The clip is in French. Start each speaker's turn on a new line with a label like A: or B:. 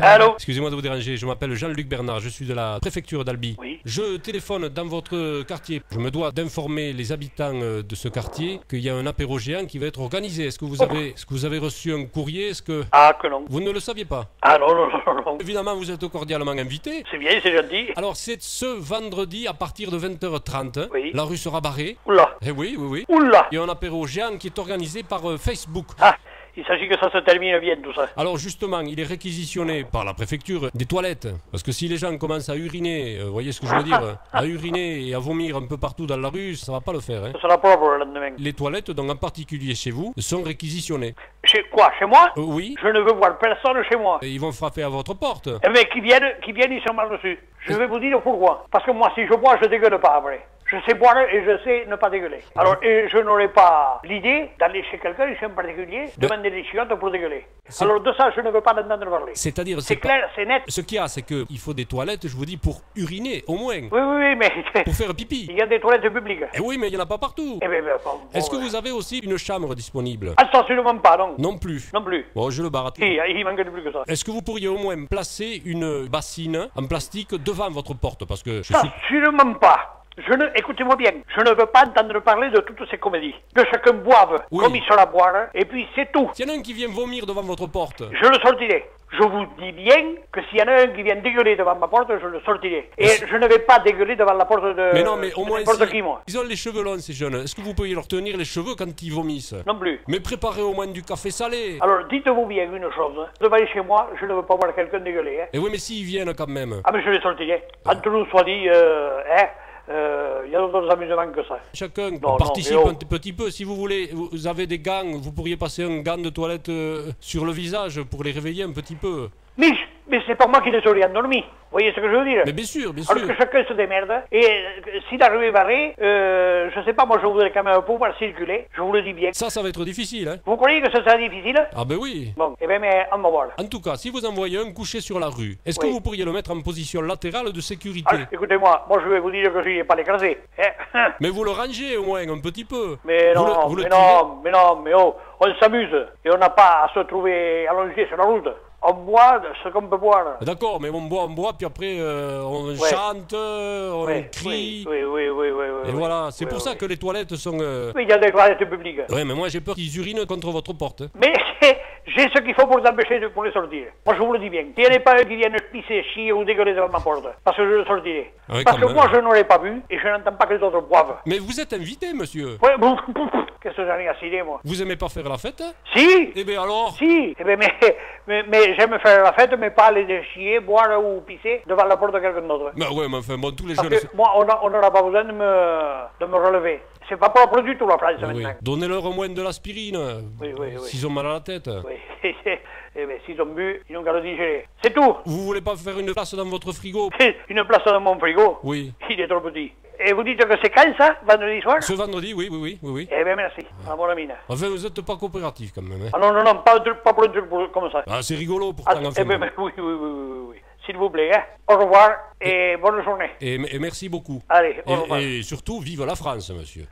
A: Allô?
B: Excusez-moi de vous déranger, je m'appelle Jean-Luc Bernard, je suis de la préfecture d'Albi.
A: Oui.
B: Je téléphone dans votre quartier. Je me dois d'informer les habitants de ce quartier qu'il y a un apéro géant qui va être organisé. Est-ce que vous avez reçu un courrier? Est-ce que
A: Ah, que non.
B: vous ne le saviez pas?
A: Ah non, non, non, non.
B: Évidemment, vous êtes cordialement invité.
A: C'est bien, c'est gentil.
B: Alors, c'est ce vendredi à partir de 20h30.
A: Oui.
B: La rue sera barrée.
A: Oula.
B: Eh oui, oui, oui.
A: Oula.
B: Il y a un apéro géant qui est organisé par Facebook.
A: Ah, il s'agit que ça se termine bien, tout ça.
B: Alors justement, il est réquisitionné par la préfecture des toilettes. Parce que si les gens commencent à uriner, vous voyez ce que je veux dire, à uriner et à vomir un peu partout dans la rue, ça va pas le faire. Hein.
A: Ça sera propre le lendemain.
B: Les toilettes, donc en particulier chez vous, sont réquisitionnées.
A: Chez quoi? Chez moi?
B: Oui,
A: Je ne veux voir personne chez moi.
B: et ils vont frapper à votre porte.
A: Eh bien, qui viennent, ils sont mal reçus. Je vais vous dire pourquoi. Parce que moi, si je bois, je dégueule pas après. Je sais boire et je sais ne pas dégueuler. Alors, et je n'aurais pas l'idée d'aller chez quelqu'un, ici en particulier, demander des chiottes pour dégueuler. Alors, de ça, je ne veux pas l'entendre parler.
B: C'est-à-dire,
A: C'est clair, c'est net.
B: Ce qu'il y a, c'est qu'il faut des toilettes, je vous dis, pour uriner, au moins.
A: Oui, oui, oui, mais
B: Pour faire pipi.
A: il y a des toilettes publiques.
B: Eh oui, mais il n'y en a pas partout.
A: Eh bien, bon,
B: Est-ce que vous avez aussi une chambre disponible?
A: Absolument pas, non.
B: Non plus.
A: Non plus.
B: Bon, je le barre.
A: Si, il manque de plus que ça.
B: Est-ce que vous pourriez au moins placer une bassine en plastique devant votre porte? Parce que je suis...
A: Absolument pas. Écoutez-moi bien, je ne veux pas entendre parler de toutes ces comédies. Que chacun boive
B: Oui.
A: comme il se la boire, et puis c'est tout.
B: S'il y en a un qui vient vomir devant votre porte,
A: Je le sortirai. Je vous dis bien que s'il y en a un qui vient dégueuler devant ma porte, je le sortirai. Et je ne vais pas dégueuler devant la porte de
B: mais non, mais au moins
A: n'importe
B: si-
A: qui, moi.
B: ils ont les cheveux longs ces jeunes. Est-ce que vous pourriez leur tenir les cheveux quand ils vomissent?
A: Non plus.
B: Mais préparez au moins du café salé.
A: Alors, dites-vous bien une chose. Devant chez moi, je ne veux pas voir quelqu'un dégueuler. Hein.
B: Et oui, mais s'ils viennent quand même.
A: Ah, mais je les sortirai. Entre nous soit dit, il y a d'autres amusements que ça.
B: Chacun
A: Non,
B: participe
A: mais oh.
B: un petit peu. Si vous voulez, vous avez des gants, vous pourriez passer un gant de toilette sur le visage pour les réveiller un petit peu.
A: Mais c'est pas moi qui les aurais endormis. Vous voyez ce que je veux dire?
B: Mais bien sûr, bien
A: Alors
B: sûr.
A: que chacun se démerde. Et si la rue est barrée, je sais pas, moi je voudrais quand même pouvoir circuler. Je vous le dis bien.
B: Ça va être difficile, hein?
A: Vous croyez que ça sera difficile?
B: Ah ben oui.
A: Bon, eh bien, mais on va voir.
B: En tout cas, si vous envoyez un couché sur la rue, est-ce que
A: Oui.
B: vous pourriez le mettre en position latérale de sécurité?
A: Alors, écoutez-moi, moi je vais vous dire que je n'ai pas l'écrasé. Hein?
B: Mais vous le rangez au moins un petit peu.
A: Mais
B: Vous
A: non,
B: vous le
A: mais
B: tirez.
A: non, mais non, mais oh, on s'amuse. Et on n'a pas à se trouver allongé sur la route. On boit ce qu'on peut boire.
B: D'accord, mais on boit, puis après on
A: Ouais.
B: chante, on
A: Ouais,
B: crie.
A: oui, oui, oui, oui, oui.
B: Et voilà, c'est
A: oui,
B: pour ça
A: oui.
B: que les toilettes sont...
A: Oui, il y a des toilettes publiques.
B: Ouais, mais moi j'ai peur qu'ils urinent contre votre porte. Hein.
A: Mais j'ai ce qu'il faut pour les empêcher pour les sortir. Moi, je vous le dis bien. Il n'y en a pas un qui vienne pisser, chier ou dégueuler devant ma porte. Parce que je le sortirai.
B: Ouais,
A: Parce
B: quand
A: que
B: même.
A: moi, je n'aurais pas bu et je n'entends pas que les autres boivent.
B: Mais vous êtes invité, monsieur.
A: Ouais, qu'est-ce que j'en ai à cirer, moi?
B: Vous aimez pas faire la fête?
A: Si!
B: Eh bien alors?
A: Si! Eh ben, mais j'aime faire la fête, mais pas aller chier, boire ou pisser devant la porte de quelqu'un d'autre.
B: Bah ouais, mais enfin, bon, tous les
A: Parce
B: jeunes...
A: que moi, on n'aura pas besoin de me relever. C'est pas propre du tout, la France,
B: Oui.
A: maintenant.
B: Donnez-leur au moins de l'aspirine.
A: Oui, oui, oui.
B: S'ils ont mal à la tête.
A: Oui. Eh bien, s'ils ont bu, ils n'ont qu'à le digérer. C'est tout!
B: Vous voulez pas faire une place dans votre frigo?
A: Une place dans mon frigo?
B: Oui.
A: Il est trop petit. Et vous dites que c'est quand ça, vendredi soir?
B: Ce vendredi, oui, oui, oui, oui, oui.
A: Eh bien, merci. À mon ami.
B: Enfin, vous êtes pas coopératif quand même. Hein.
A: Ah non, non, non, pas pour un truc comme ça.
B: Ah, c'est rigolo pourtant.
A: Ah,
B: enfin,
A: eh bien, oui, oui, oui, oui, oui. S'il vous plaît, hein. Au revoir et bonne journée.
B: et merci beaucoup.
A: Allez, au revoir.
B: Et surtout, vive la France, monsieur.